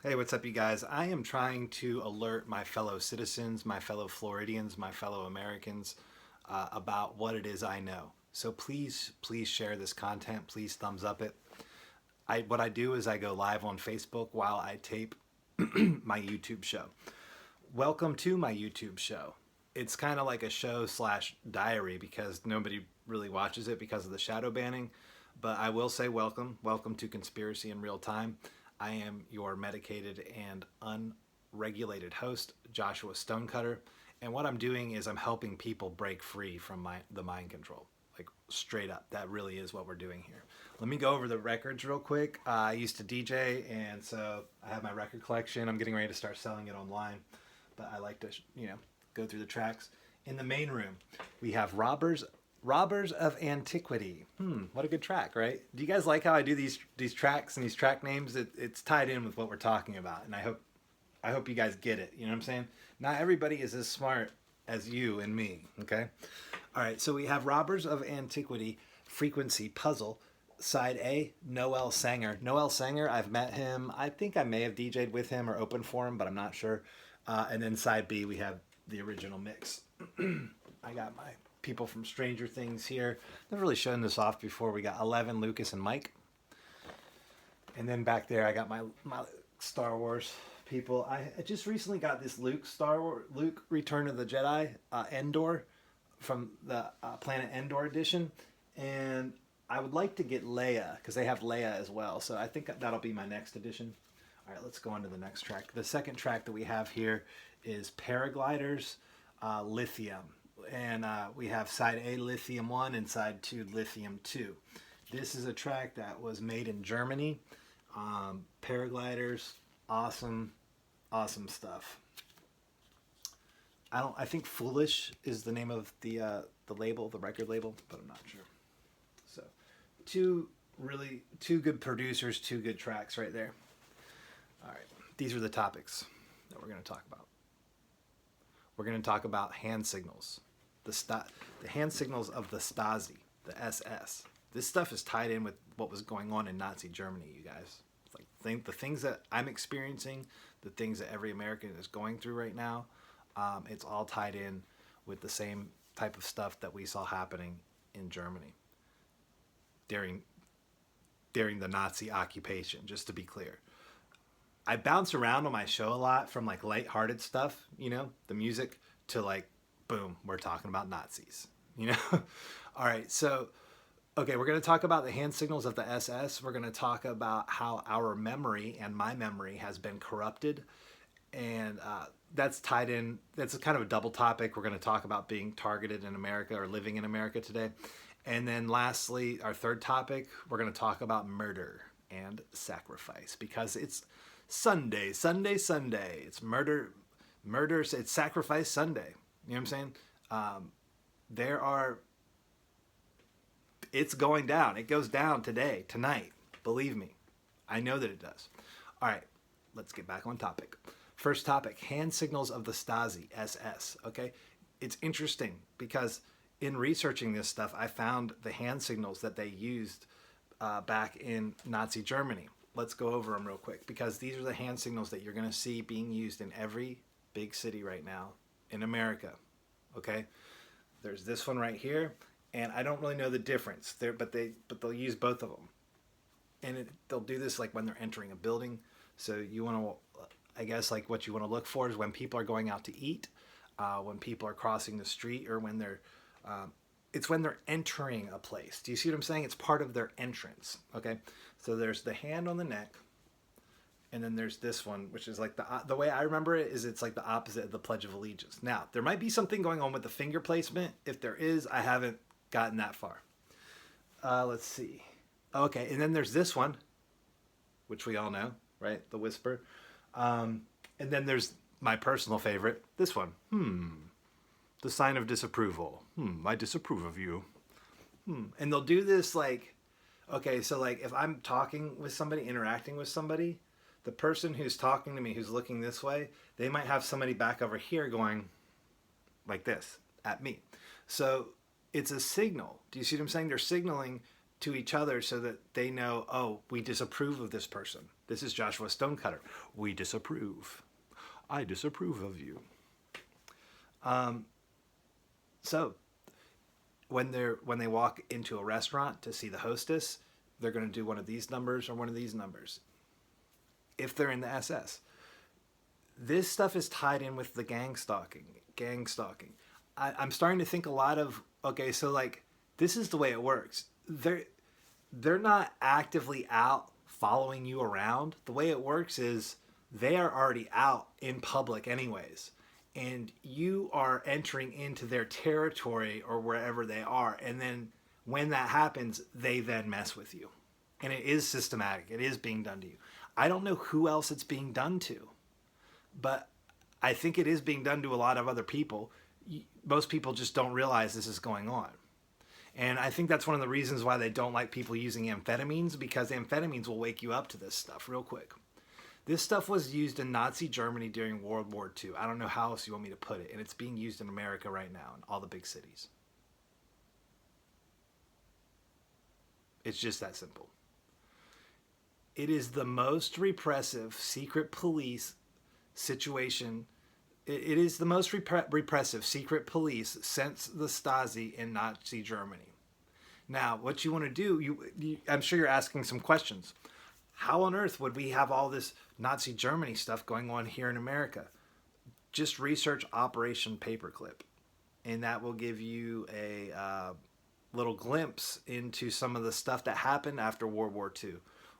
Hey, what's up, you guys? I am trying to alert my fellow citizens, my fellow Floridians, my fellow Americans about what it is I know. So please share this content. Please thumbs up it. What I do is I go live on Facebook while I tape my YouTube show. Welcome to my YouTube show. It's kind of like a show slash diary because nobody really watches it because of the shadow banning. But I will say welcome to Conspiracy in Real Time. I am your medicated and unregulated host, Joshua Stonecutter. And what I'm doing is I'm helping people break free from the mind control. Like straight up, that really is what we're doing here. Let me go over the records real quick. I used to DJ, and so I have my record collection. I'm getting ready to start selling it online, but I like to, go through the tracks. In the main room, we have Robbers of Antiquity. What a good track, right? Do you guys like how I do these tracks and these track names? It's tied in with what we're talking about, and I hope you guys get it. You know what I'm saying? Not everybody is as smart as you and me. Okay. All right. So we have Robbers of Antiquity, Frequency Puzzle. Side A, Noel Sanger. Noel Sanger, I've met him. I think I may have DJ'd with him or opened for him, but I'm not sure. And then side B, we have the original mix. I got my people from Stranger Things here. Never really shown this off before. We got 11, Lucas, and Mike. And then back there, I got my Star Wars people. I just recently got this Luke Return of the Jedi Endor from the Planet Endor edition, and I would like to get Leia because they have Leia as well. So I think that'll be my next edition. All right, let's go on to the next track. The second track that we have here is Paragliders Lithium. And we have side A, Lithium 1, and side 2, Lithium 2. This is a track that was made in Germany. Paragliders, awesome, awesome stuff. I think Foolish is the name of the label, the record label, but I'm not sure. So, two good producers, two good tracks right there. All right, these are the topics that we're going to talk about. We're going to talk about hand signals, the hand signals of the Stasi, the SS. This stuff is tied in with what was going on in Nazi Germany, you guys. It's like the things that I'm experiencing, the things that every American is going through right now, it's all tied in with the same type of stuff that we saw happening in Germany during the Nazi occupation, just to be clear. I bounce around on my show a lot from like lighthearted stuff, the music, to like, boom, we're talking about Nazis. All right, so, okay, we're going to talk about the hand signals of the SS. We're going to talk about how our memory and my memory has been corrupted. And that's tied in, that's kind of a double topic. We're going to talk about being targeted in America or living in America today. And then lastly, our third topic, we're going to talk about murder and sacrifice because it's Sunday. It's murder, it's sacrifice Sunday. You know what I'm saying? It's going down. It goes down today, tonight. Believe me. I know that it does. All right, let's get back on topic. First topic, hand signals of the Stasi, SS, okay? It's interesting because in researching this stuff, I found the hand signals that they used back in Nazi Germany. Let's go over them real quick because these are the hand signals that you're going to see being used in every big city right now in America, okay? There's this one right here, and I don't really know the difference there, but they'll use both of them. And they'll do this like when they're entering a building. So you want to, I guess, like what you want to look for is when people are going out to eat, when people are crossing the street, or when it's when they're entering a place. Do you see what I'm saying? It's part of their entrance, okay? So there's the hand on the neck, and then there's this one, which is like the way I remember it is it's like the opposite of the Pledge of Allegiance. Now, there might be something going on with the finger placement. If there is, I haven't gotten that far. Let's see. Okay, and then there's this one, which we all know, right? The whisper. And then there's my personal favorite, this one. The sign of disapproval. I disapprove of you. And they'll do this like, okay, so like if I'm talking with somebody, interacting with somebody, the person who's talking to me, who's looking this way, they might have somebody back over here going like this at me. So it's a signal. Do you see what I'm saying? They're signaling to each other so that they know, oh, we disapprove of this person. This is Joshua Stonecutter. We disapprove. I disapprove of you. So when they walk into a restaurant to see the hostess, they're going to do one of these numbers or one of these numbers. If they're in the SS, this stuff is tied in with the gang stalking. I'm starting to think a lot of, okay, so like this is the way it works. They're not actively out following you around. The way it works is they are already out in public anyways, and you are entering into their territory or wherever they are, and then when that happens, they then mess with you. And it is systematic. It is being done to you. I don't know who else it's being done to, but I think it is being done to a lot of other people. Most people just don't realize this is going on. And I think that's one of the reasons why they don't like people using amphetamines, because amphetamines will wake you up to this stuff real quick. This stuff was used in Nazi Germany during World War II. I don't know how else you want me to put it. And it's being used in America right now in all the big cities. It's just that simple. It is the most repressive secret police situation. It is the most repressive secret police since the Stasi in Nazi Germany. Now, what you want to do, I'm sure you're asking some questions. How on earth would we have all this Nazi Germany stuff going on here in America? Just research Operation Paperclip, and that will give you a little glimpse into some of the stuff that happened after World War II.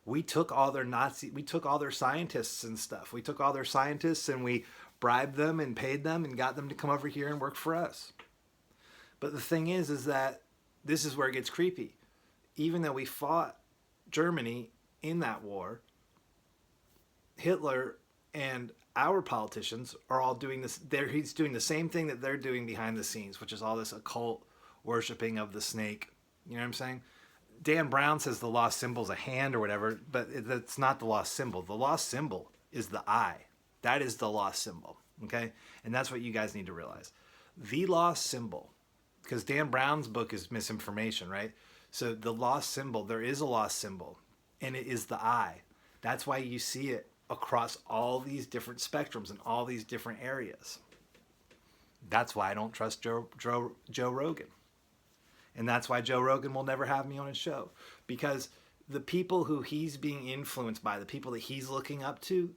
We took all their scientists and stuff. We took all their scientists and we bribed them and paid them and got them to come over here and work for us. But the thing is that this is where it gets creepy. Even though we fought Germany in that war, Hitler and our politicians are all doing this. He's doing the same thing that they're doing behind the scenes, which is all this occult worshiping of the snake. You know what I'm saying? Dan Brown says the lost symbol is a hand or whatever, but that's not the lost symbol. The lost symbol is the eye. That is the lost symbol, okay? And that's what you guys need to realize. The lost symbol, because Dan Brown's book is misinformation, right? So the lost symbol, there is a lost symbol, and it is the eye. That's why you see it across all these different spectrums and all these different areas. That's why I don't trust Joe Rogan. And that's why Joe Rogan will never have me on his show. Because the people who he's being influenced by, the people that he's looking up to,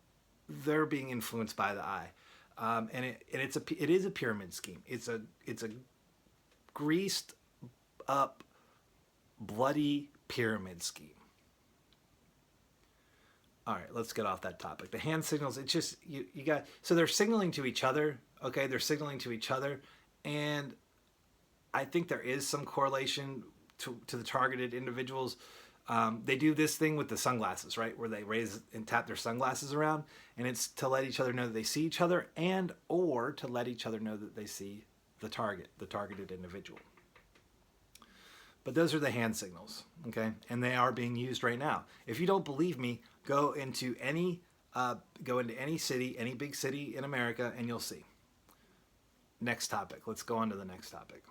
they're being influenced by the eye. And it is a pyramid scheme. It's a greased up, bloody pyramid scheme. All right, let's get off that topic. The hand signals, it's just, you got, so they're signaling to each other, okay? They're signaling to each other, and I think there is some correlation to the targeted individuals. They do this thing with the sunglasses, right? Where they raise and tap their sunglasses around, and it's to let each other know that they see each other, and or to let each other know that they see the targeted individual. But those are the hand signals, okay? And they are being used right now. If you don't believe me, go into any city, any big city in America, and you'll see. Next topic. Let's go on to the next topic.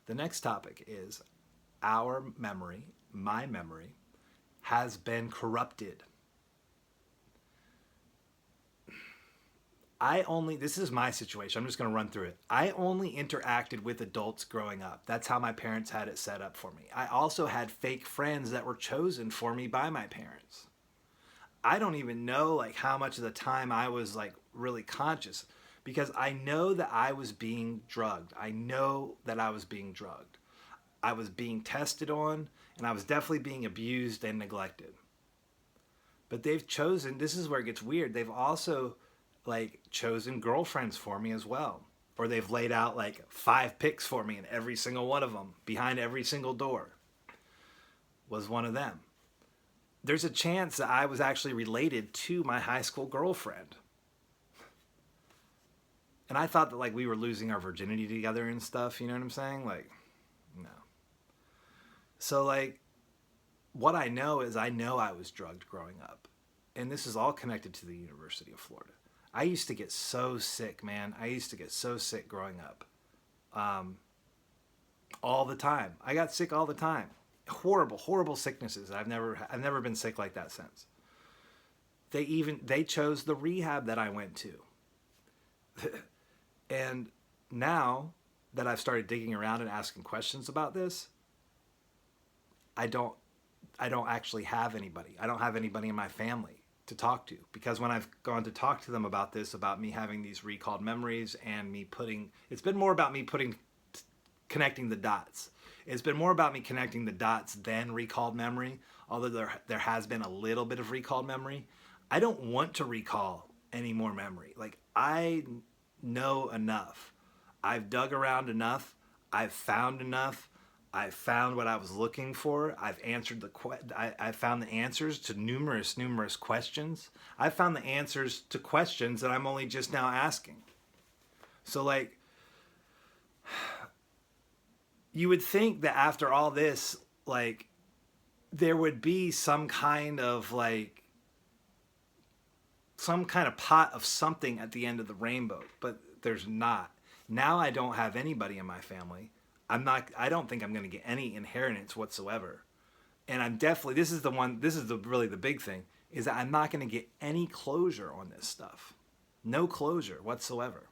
The next topic is our memory, my memory, has been corrupted. This is my situation. I'm just going to run through it. I only interacted with adults growing up. That's how my parents had it set up for me. I also had fake friends that were chosen for me by my parents. I don't even know like how much of the time I was like really conscious, because I know that I was being drugged. I know that I was being drugged. I was being tested on, and I was definitely being abused and neglected. But they've chosen, this is where it gets weird, they've also like chosen girlfriends for me as well. Or they've laid out like 5 picks for me, and every single one of them, behind every single door, was one of them. There's a chance that I was actually related to my high school girlfriend. And I thought that like we were losing our virginity together and stuff, you know what I'm saying? Like, no. So like, what I know is I know I was drugged growing up. And this is all connected to the University of Florida. I used to get so sick, man. I used to get so sick growing up. all the time. I got sick all the time. Horrible, horrible sicknesses. I've never been sick like that since. They chose the rehab that I went to. And now that I've started digging around and asking questions about this, I don't actually have anybody. I don't have anybody in my family to talk to, because when I've gone to talk to them about this, about me having these recalled memories and it's been more about me connecting the dots. It's been more about me connecting the dots than recalled memory, although there has been a little bit of recalled memory. I don't want to recall any more memory. Like, I know enough. I've dug around enough. I've found enough. I found what I was looking for. I've answered I found the answers to numerous questions. I found the answers to questions that I'm only just now asking. So, like, you would think that after all this, like, there would be some kind of pot of something at the end of the rainbow, but there's not. Now I don't have anybody in my family. I don't think I'm going to get any inheritance whatsoever. And I'm definitely, really the big thing, is that I'm not going to get any closure on this stuff. No closure whatsoever.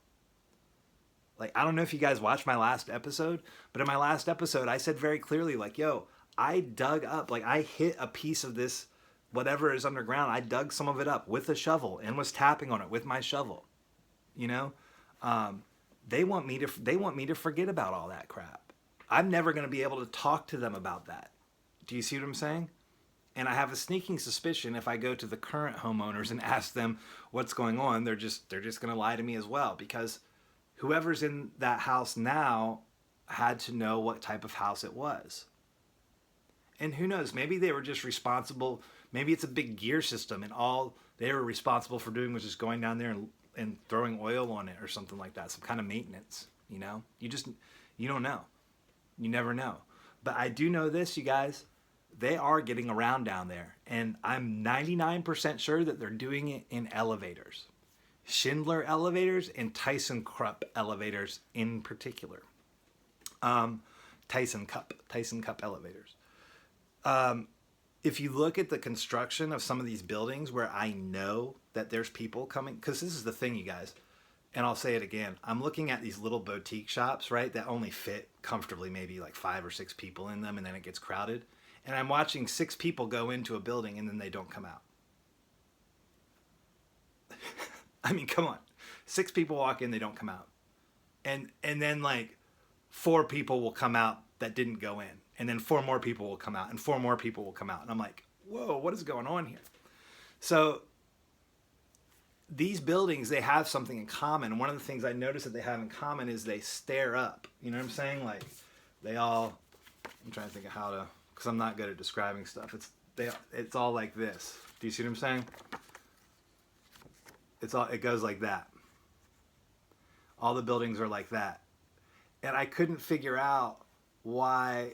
Like, I don't know if you guys watched my last episode, but in my last episode, I said very clearly, like, yo, I dug up, like, I hit a piece of this, whatever is underground. I dug some of it up with a shovel and was tapping on it with my shovel. You know, they want me to forget about all that crap. I'm never going to be able to talk to them about that. Do you see what I'm saying? And I have a sneaking suspicion if I go to the current homeowners and ask them what's going on, they're just going to lie to me as well, because whoever's in that house now had to know what type of house it was. And who knows, maybe they were just responsible. Maybe it's a big gear system and all they were responsible for doing was just going down there and throwing oil on it or something like that. Some kind of maintenance, you know? You don't know. You never know. But I do know this, you guys. They are getting around down there. And I'm 99% sure that they're doing it in elevators. Schindler elevators and ThyssenKrupp elevators in particular. ThyssenKrupp elevators. If you look at the construction of some of these buildings where I know that there's people coming, because this is the thing, you guys, and I'll say it again, I'm looking at these little boutique shops, right, that only fit comfortably maybe like 5 or 6 people in them, and then it gets crowded. And I'm watching 6 people go into a building and then they don't come out. I mean, come on. 6 people walk in, they don't come out. And then like 4 people will come out that didn't go in. And then 4 more people will come out, and 4 more people will come out. And I'm like, whoa, what is going on here? So these buildings, they have something in common. One of the things I noticed that they have in common is they stare up. You know what I'm saying? Like, I'm trying to think of how to, because I'm not good at describing stuff. It's all like this. Do you see what I'm saying? It goes like that. All the buildings are like that. And I couldn't figure out why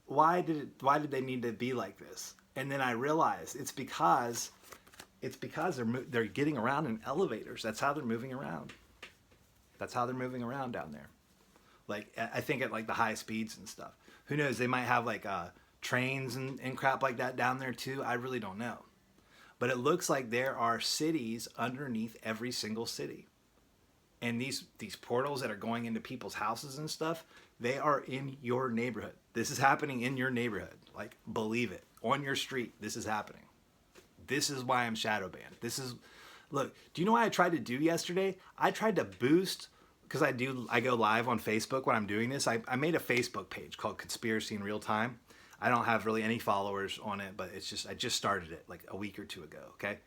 did they need to be like this? And then I realized it's because they're getting around in elevators. That's how they're moving around. That's how they're moving around down there. Like, I think at like the high speeds and stuff. Who knows? They might have like trains and crap like that down there too. I really don't know. But it looks like there are cities underneath every single city. And these portals that are going into people's houses and stuff, they are in your neighborhood. This is happening in your neighborhood. Like, believe it. On your street, this is happening. This is why I'm shadow banned. Look, do you know what I tried to do yesterday? I tried to boost, because I go live on Facebook when I'm doing this. I made a Facebook page called Conspiracy in Real Time. I don't have really any followers on it, but I just started it like a week or 2 ago, okay?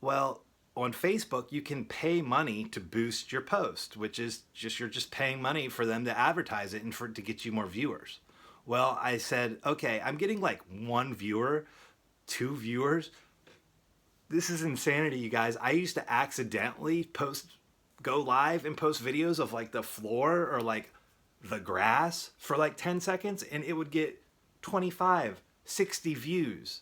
Well, on Facebook, you can pay money to boost your post, which is you're just paying money for them to advertise it and to get you more viewers. Well, I said, okay, I'm getting like 1 viewer, 2 viewers. This is insanity, you guys. I used to accidentally go live and post videos of like the floor or like the grass for like 10 seconds, and it would get 25, 60 views.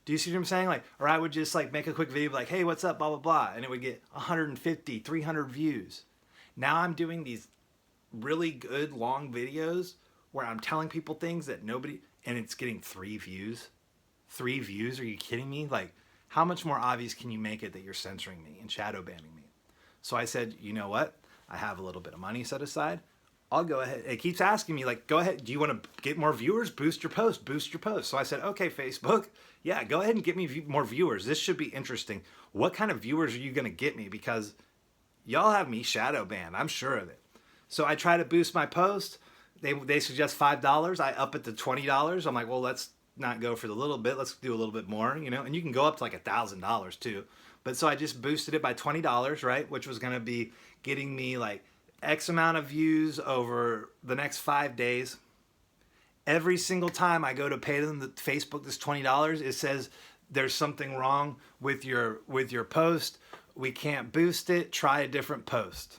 Do you see what I'm saying? Like, or I would just like make a quick video like, hey, what's up, blah, blah, blah. And it would get 150, 300 views. Now I'm doing these really good long videos where I'm telling people things that nobody, and it's getting 3 views. 3 views? Are you kidding me? Like, how much more obvious can you make it that you're censoring me and shadow banning me? So I said, you know what? I have a little bit of money set aside. I'll go ahead. It keeps asking me, like, go ahead. Do you want to get more viewers? Boost your post. Boost your post. So I said, okay, Facebook. Yeah, go ahead and get me more viewers. This should be interesting. What kind of viewers are you going to get me? Because y'all have me shadow banned. I'm sure of it. So I try to boost my post. They suggest $5. I up it to $20. I'm like, well, let's not go for the little bit. Let's do a little bit more, you know. And you can go up to like $1,000 too. But so I just boosted it by $20, right? Which was going to be getting me like X amount of views over the next 5 days. Every single time I go to pay them the Facebook this $20, it says there's something wrong with your post. We can't boost it. Try a different post.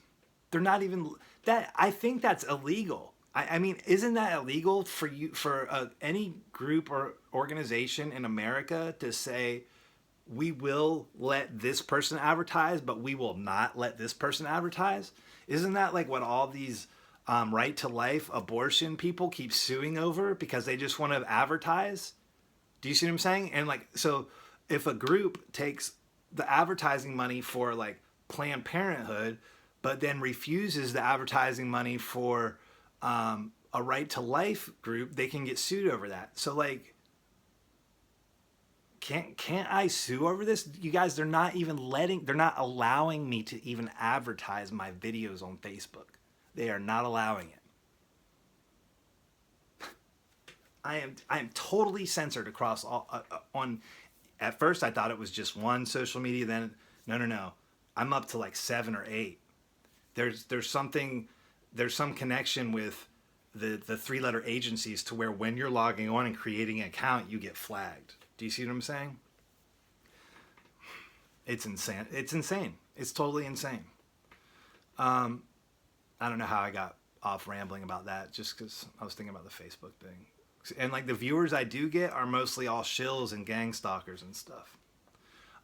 They're not even that. I think that's illegal. I mean, isn't that illegal for you, for any group or organization in America to say, we will let this person advertise, but we will not let this person advertise? Isn't that like what all these right to life abortion people keep suing over because they just want to advertise? Do you see what I'm saying? And like, so if a group takes the advertising money for like Planned Parenthood, but then refuses the advertising money for a right to life group, they can get sued over that. So like, can't I sue over this? You guys, they're not allowing me to even advertise my videos on Facebook. They are not allowing it. I am totally censored across all on. At first, I thought it was just one social media. Then no, I'm up to like 7 or 8. There's some connection with the 3-letter agencies to where when you're logging on and creating an account, you get flagged. Do you see what I'm saying? It's insane. It's insane. It's totally insane. I don't know how I got off rambling about that, just because I was thinking about the Facebook thing. And like the viewers I do get are mostly all shills and gang stalkers and stuff.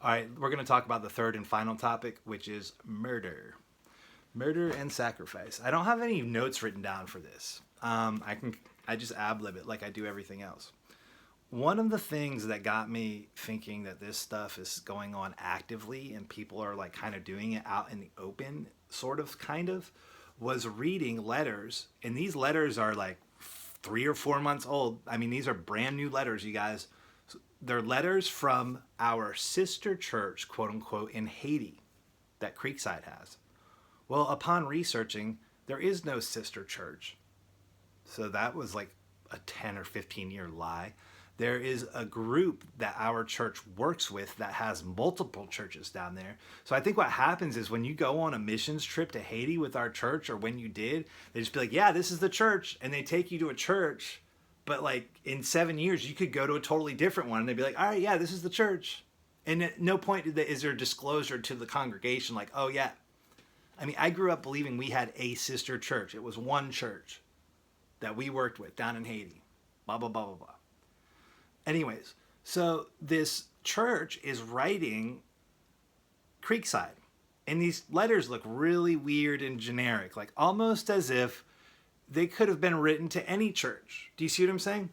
All right, we're going to talk about the third and final topic, which is murder. Murder and sacrifice. I don't have any notes written down for this. I just ad-lib it like I do everything else. One of the things that got me thinking that this stuff is going on actively and people are like kind of doing it out in the open, kind of, was reading letters. And these letters are like 3 or 4 months old. I mean, these are brand new letters, you guys. They're letters from our sister church, quote unquote, in Haiti that Creekside has. Well, upon researching, there is no sister church. So that was like a 10 or 15 year lie. There is a group that our church works with that has multiple churches down there. So I think what happens is when you go on a missions trip to Haiti with our church, or when you did, they just be like, yeah, this is the church. And they take you to a church, but like in 7 years, you could go to a totally different one. And they'd be like, all right, yeah, this is the church. And at no point is there disclosure to the congregation like, oh yeah. I mean, I grew up believing we had a sister church. It was one church that we worked with down in Haiti. Blah, blah, blah, blah, blah. Anyways, so this church is writing Creekside. And these letters look really weird and generic, like almost as if they could have been written to any church. Do you see what I'm saying?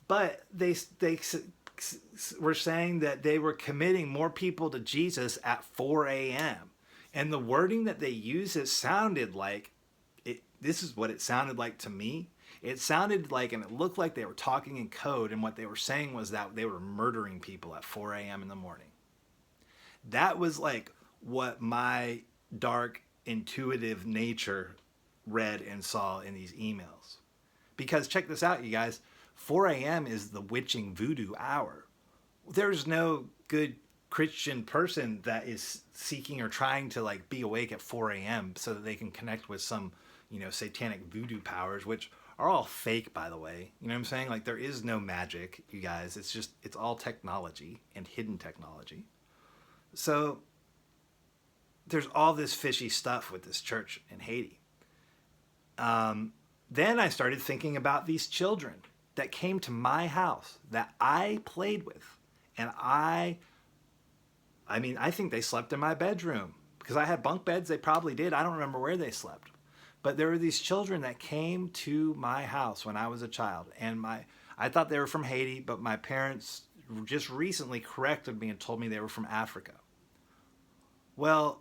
But they were saying that they were committing more people to Jesus at 4 a.m. And the wording that they used, it sounded like, this is what it sounded like to me. It sounded like, and it looked like they were talking in code, and what they were saying was that they were murdering people at 4 a.m. in the morning. That was like what my dark, intuitive nature read and saw in these emails. Because check this out, you guys. 4 a.m. is the witching voodoo hour. There's no good Christian person that is seeking or trying to like be awake at 4 a.m. so that they can connect with some, satanic voodoo powers, which are all fake, by the way. You know what I'm saying? Like, there is no magic, you guys. It's all technology and hidden technology. So there's all this fishy stuff with this church in Haiti. Then I started thinking about these children that came to my house that I played with. And I think they slept in my bedroom because I had bunk beds. They probably did. I don't remember where they slept. But there were these children that came to my house when I was a child, and I thought they were from Haiti, but my parents just recently corrected me and told me they were from Africa. Well,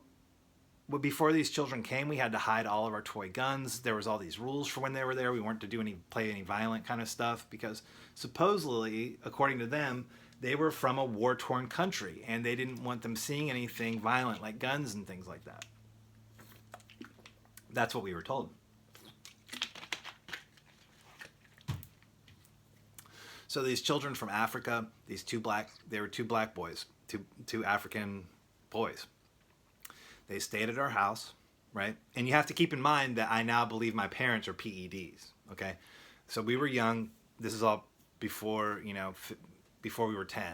before these children came, we had to hide all of our toy guns. There was all these rules for when they were there. We weren't to play any violent kind of stuff because supposedly, according to them, they were from a war-torn country and they didn't want them seeing anything violent like guns and things like that. That's what we were told. So these children from Africa, they were two black boys, two African boys. They stayed at our house, right? And you have to keep in mind that I now believe my parents are PEDs, okay? So we were young. This is all before, before we were 10.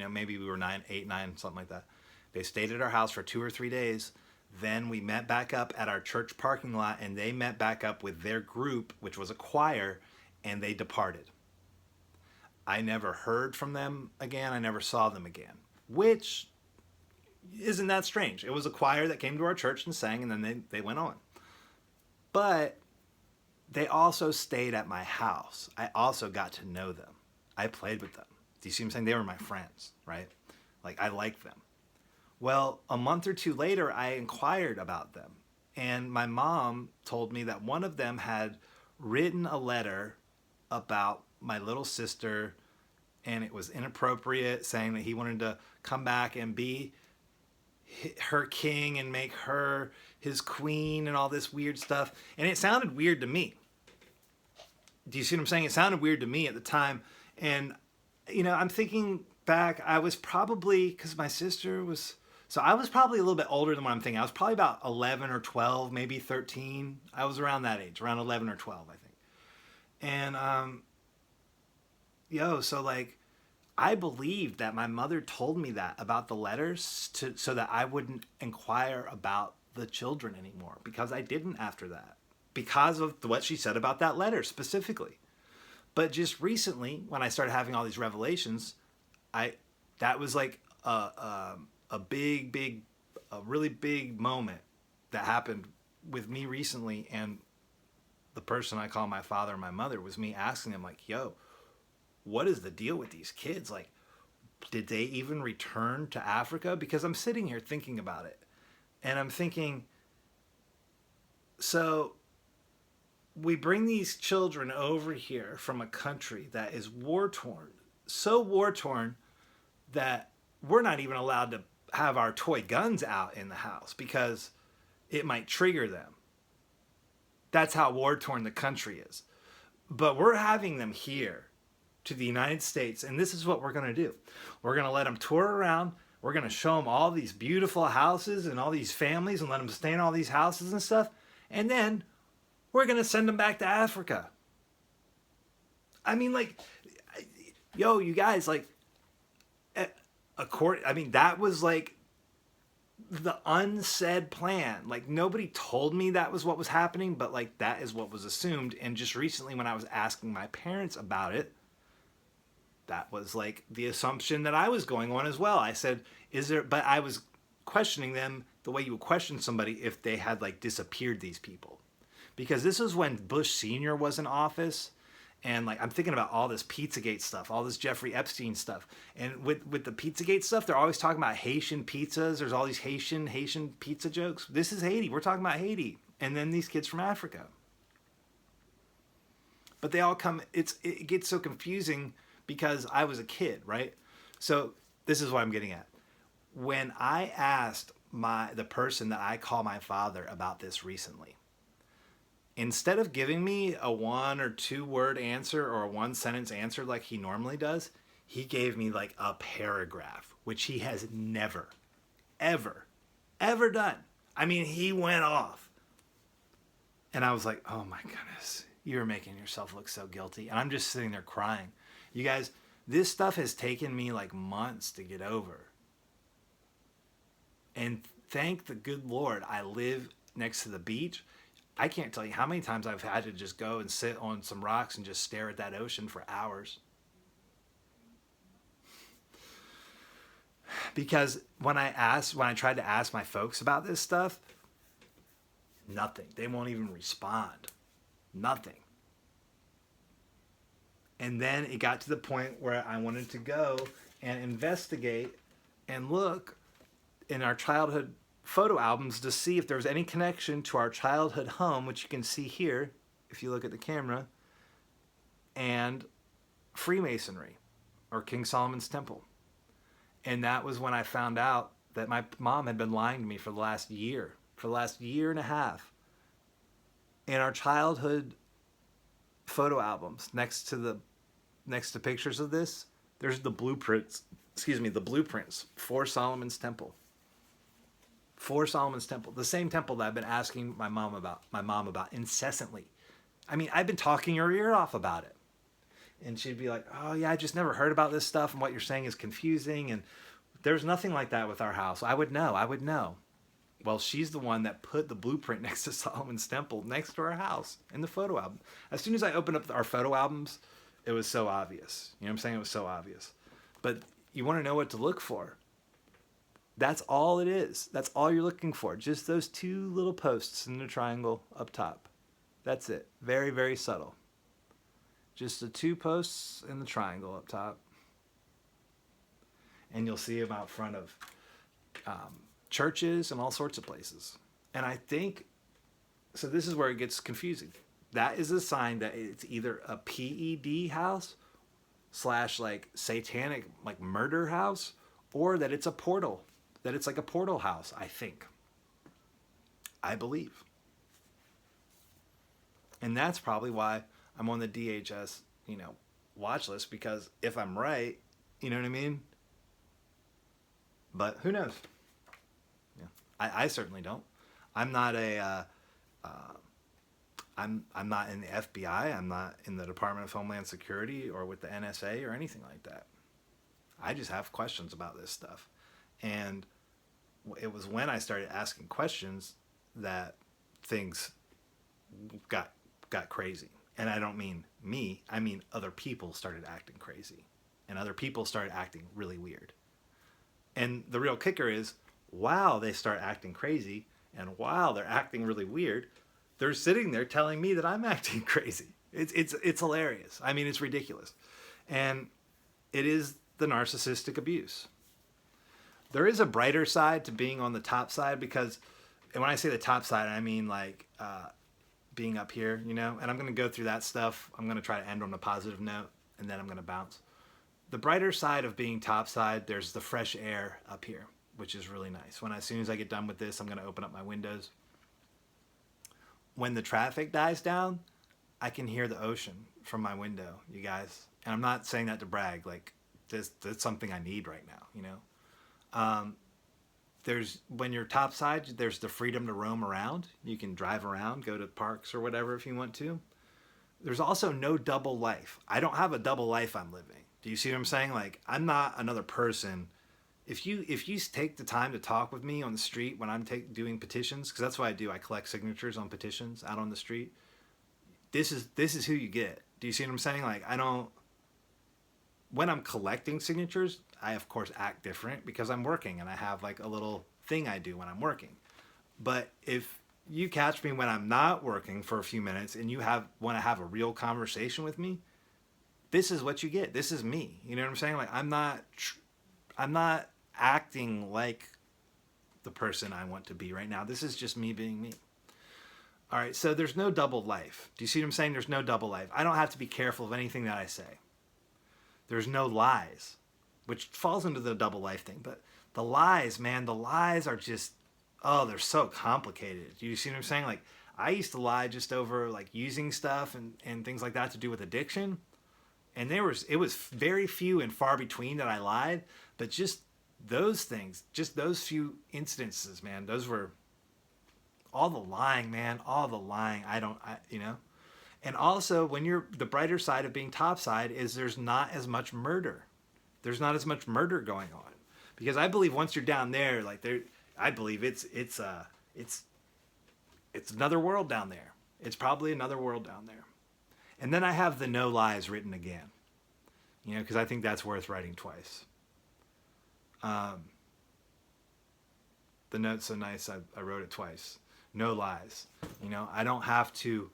Maybe we were 9, 8, 9, something like that. They stayed at our house for 2 or 3 days. Then we met back up at our church parking lot, and they met back up with their group, which was a choir, and they departed. I never heard from them again. I never saw them again, which isn't that strange. It was a choir that came to our church and sang, and then they went on. But they also stayed at my house. I also got to know them. I played with them. Do you see what I'm saying? They were my friends, right? Like, I liked them. Well, a month or 2 later, I inquired about them. And my mom told me that one of them had written a letter about my little sister, and it was inappropriate, saying that he wanted to come back and be her king and make her his queen and all this weird stuff. And it sounded weird to me. Do you see what I'm saying? It sounded weird to me at the time. And, I'm thinking back, I was probably, because my sister was, so I was probably a little bit older than what I'm thinking. I was probably about 11 or 12, maybe 13. I was around that age, around 11 or 12, I think. And, so like, I believed that my mother told me that about the letters so that I wouldn't inquire about the children anymore, because I didn't after that, because of what she said about that letter specifically. But just recently, when I started having all these revelations, that was like a really big moment that happened with me recently. And the person I call my father and my mother was me asking them, like, yo, what is the deal with these kids? Like, did they even return to Africa? Because I'm sitting here thinking about it. And I'm thinking, so we bring these children over here from a country that is war-torn, so war-torn that we're not even allowed to have our toy guns out in the house because it might trigger them. That's how war-torn the country is. But we're having them here to the United States, and this is what we're going to do. We're going to let them tour around. We're going to show them all these beautiful houses and all these families and let them stay in all these houses and stuff. And then we're going to send them back to Africa. I mean, like, yo, you guys, like, that was like the unsaid plan. Like, nobody told me that was what was happening, but like, that is what was assumed. And just recently, when I was asking my parents about it, that was like the assumption that I was going on as well. I said, but I was questioning them the way you would question somebody if they had like disappeared these people. Because this was when Bush Sr. was in office. And like, I'm thinking about all this Pizzagate stuff, all this Jeffrey Epstein stuff. And with the Pizzagate stuff, they're always talking about Haitian pizzas. There's all these Haitian pizza jokes. This is Haiti. We're talking about Haiti. And then these kids from Africa. But they all come, it gets so confusing because I was a kid, right? So this is what I'm getting at. When I asked the person that I call my father about this recently, instead of giving me a 1 or 2 word answer or a 1 sentence answer like he normally does, he gave me like a paragraph, which he has never, ever done. I mean, he went off. And I was like, oh my goodness, you're making yourself look so guilty. And I'm just sitting there crying. You guys, this stuff has taken me like months to get over. And thank the good Lord, I live next to the beach. I can't tell you how many times I've had to just go and sit on some rocks and just stare at that ocean for hours. Because when I tried to ask my folks about this stuff, Nothing. They won't even respond. Nothing. And then it got to the point where I wanted to go and investigate and look in our childhood photo albums to see if there was any connection to our childhood home, which you can see here if you look at the camera, and Freemasonry or King Solomon's Temple. And that was when I found out that my mom had been lying to me for the last year and a half. In our childhood photo albums, next to pictures of this, there's the blueprints for Solomon's Temple. For Solomon's Temple, the same temple that I've been asking my mom about incessantly. I mean, I've been talking her ear off about it. And she'd be like, "Oh yeah, I just never heard about this stuff, and what you're saying is confusing, and there's nothing like that with our house." I would know. Well, she's the one that put the blueprint next to Solomon's Temple, next to our house, in the photo album. As soon as I opened up our photo albums, it was so obvious. You know what I'm saying? It was so obvious. But you want to know what to look for. That's all it is. That's all you're looking for. Just those two little posts in the triangle up top. That's it. Very, very subtle. Just the two posts in the triangle up top. And you'll see them out front of churches and all sorts of places. And I think, so this is where it gets confusing. That is a sign that it's either a PED house / like satanic like murder house, or that it's a portal. That it's like a portal house, I think. I believe. And that's probably why I'm on the DHS, watch list, because if I'm right, you know what I mean? But who knows? Yeah, I certainly don't. I'm not I'm not in the FBI. I'm not in the Department of Homeland Security or with the NSA or anything like that. I just have questions about this stuff. And it was when I started asking questions that things got crazy. And I don't mean me, I mean other people started acting crazy. And other people started acting really weird. And the real kicker is, while they start acting crazy and while they're acting really weird, they're sitting there telling me that I'm acting crazy. It's hilarious. I mean, it's ridiculous. And it is the narcissistic abuse. There is a brighter side to being on the top side, because, and when I say the top side, I mean like being up here, and I'm going to go through that stuff. I'm going to try to end on a positive note, and then I'm going to bounce. The brighter side of being top side, there's the fresh air up here, which is really nice. As soon as I get done with this, I'm going to open up my windows. When the traffic dies down, I can hear the ocean from my window, you guys. And I'm not saying that to brag. Like, that's something I need right now, when you're topside, there's the freedom to roam around. You can drive around, go to parks or whatever if you want to. There's also no double life. I don't have a double life I'm living. Do you see what I'm saying? Like, I'm not another person. If you take the time to talk with me on the street when I'm doing petitions, because that's what I do. I collect signatures on petitions out on the street. This is who you get. Do you see what I'm saying? Like, when I'm collecting signatures, I of course act different because I'm working and I have like a little thing I do when I'm working. But if you catch me when I'm not working for a few minutes and you want to have a real conversation with me, this is what you get. This is me. You know what I'm saying? Like, I'm not acting like the person I want to be right now. This is just me being me. All right, so there's no double life. Do you see what I'm saying? There's no double life. I don't have to be careful of anything that I say. There's no lies, which falls into the double life thing. But the lies, man, the lies are just, they're so complicated. Do you see what I'm saying? Like, I used to lie just over like using stuff and things like that to do with addiction. And it was very few and far between that I lied, but just those things, just those few incidences, man, those were all the lying, man, all the lying. And also, when you're the brighter side of being topside is there's not as much murder. There's not as much murder going on, because I believe once you're down there, I believe it's another world down there. It's probably another world down there. And then I have the no lies written again, because I think that's worth writing twice. The note's so nice, I wrote it twice. no lies. You know, I don't have to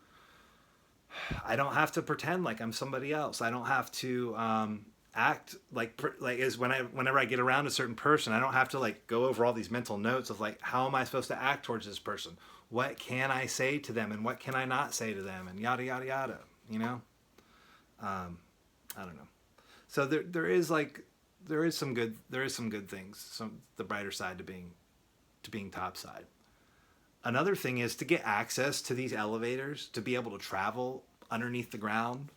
pretend like I'm somebody else. I don't have to act like is whenever I get around a certain person, I don't have to like go over all these mental notes of like how am I supposed to act towards this person? What can I say to them and what can I not say to them and yada yada yada. You know, I don't know. So there is some good things, some the brighter side to being topside. Another thing is to get access to these elevators, to be able to travel underneath the ground,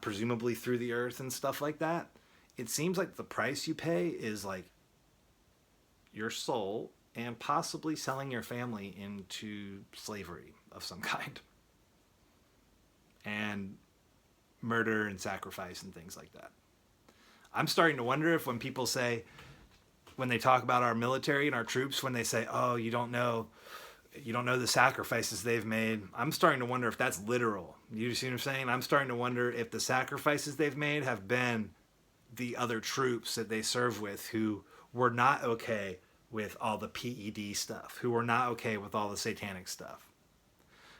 presumably through the earth and stuff like that. It seems like the price you pay is like your soul and possibly selling your family into slavery of some kind and murder and sacrifice and things like that. I'm starting to wonder if when people say, when they talk about our military and our troops, when they say, oh, you don't know the sacrifices they've made. I'm starting to wonder if that's literal. You see what I'm saying? I'm starting to wonder if the sacrifices they've made have been the other troops that they serve with who were not okay with all the PED stuff, who were not okay with all the satanic stuff.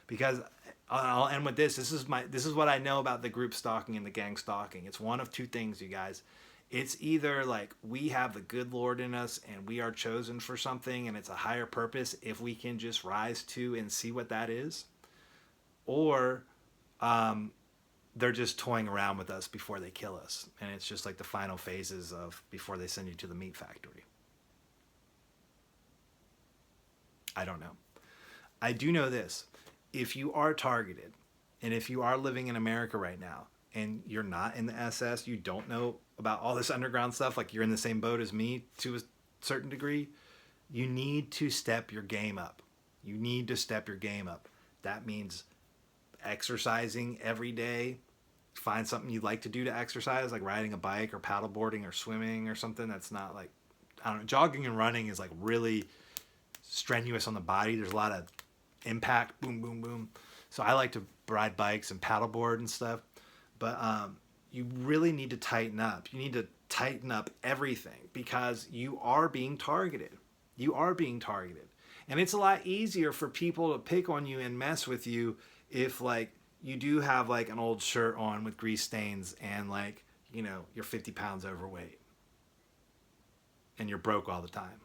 Because I'll end with this. This is what I know about the group stalking and the gang stalking. It's one of two things, you guys. It's either like we have the good Lord in us and we are chosen for something and it's a higher purpose if we can just rise to and see what that is, or they're just toying around with us before they kill us, and it's just like the final phases of before they send you to the meat factory. I don't know. I do know this. If you are targeted and if you are living in America right now and you're not in the SS, you don't know about all this underground stuff, like you're in the same boat as me to a certain degree, you need to step your game up. You need to step your game up. That means exercising every day. Find something you like to do to exercise, like riding a bike or paddleboarding or swimming or something that's not like, I don't know, jogging and running is like really strenuous on the body. There's a lot of impact, boom, boom, boom. So I like to ride bikes and paddleboard and stuff. But you really need to tighten up. You need to tighten up everything because you are being targeted. You are being targeted. And it's a lot easier for people to pick on you and mess with you if like you do have like an old shirt on with grease stains and like, you know, you're 50 pounds overweight and you're broke all the time.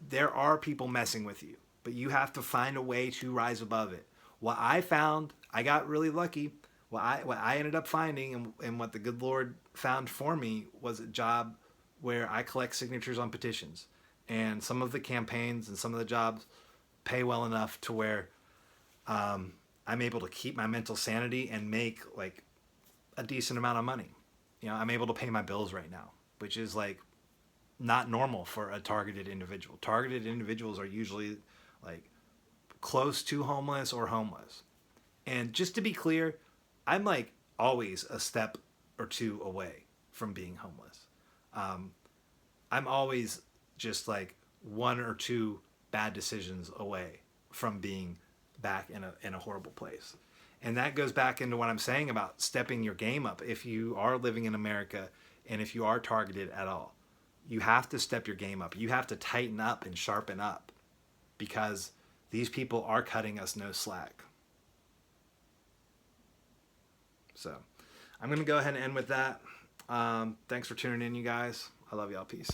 There are people messing with you, but you have to find a way to rise above it. What I found, I got really lucky. What I ended up finding and what the good Lord found for me was a job where I collect signatures on petitions. And some of the campaigns and some of the jobs pay well enough to where I'm able to keep my mental sanity and make like a decent amount of money. You know, I'm able to pay my bills right now, which is like not normal for a targeted individual. Targeted individuals are usually like close to homeless or homeless. And just to be clear, I'm like always a step or two away from being homeless. I'm always just like one or two bad decisions away from being back in a horrible place. And that goes back into what I'm saying about stepping your game up. If you are living in America and if you are targeted at all, you have to step your game up. You have to tighten up and sharpen up because these people are cutting us no slack. So I'm going to go ahead and end with that. Thanks for tuning in, you guys. I love y'all. Peace.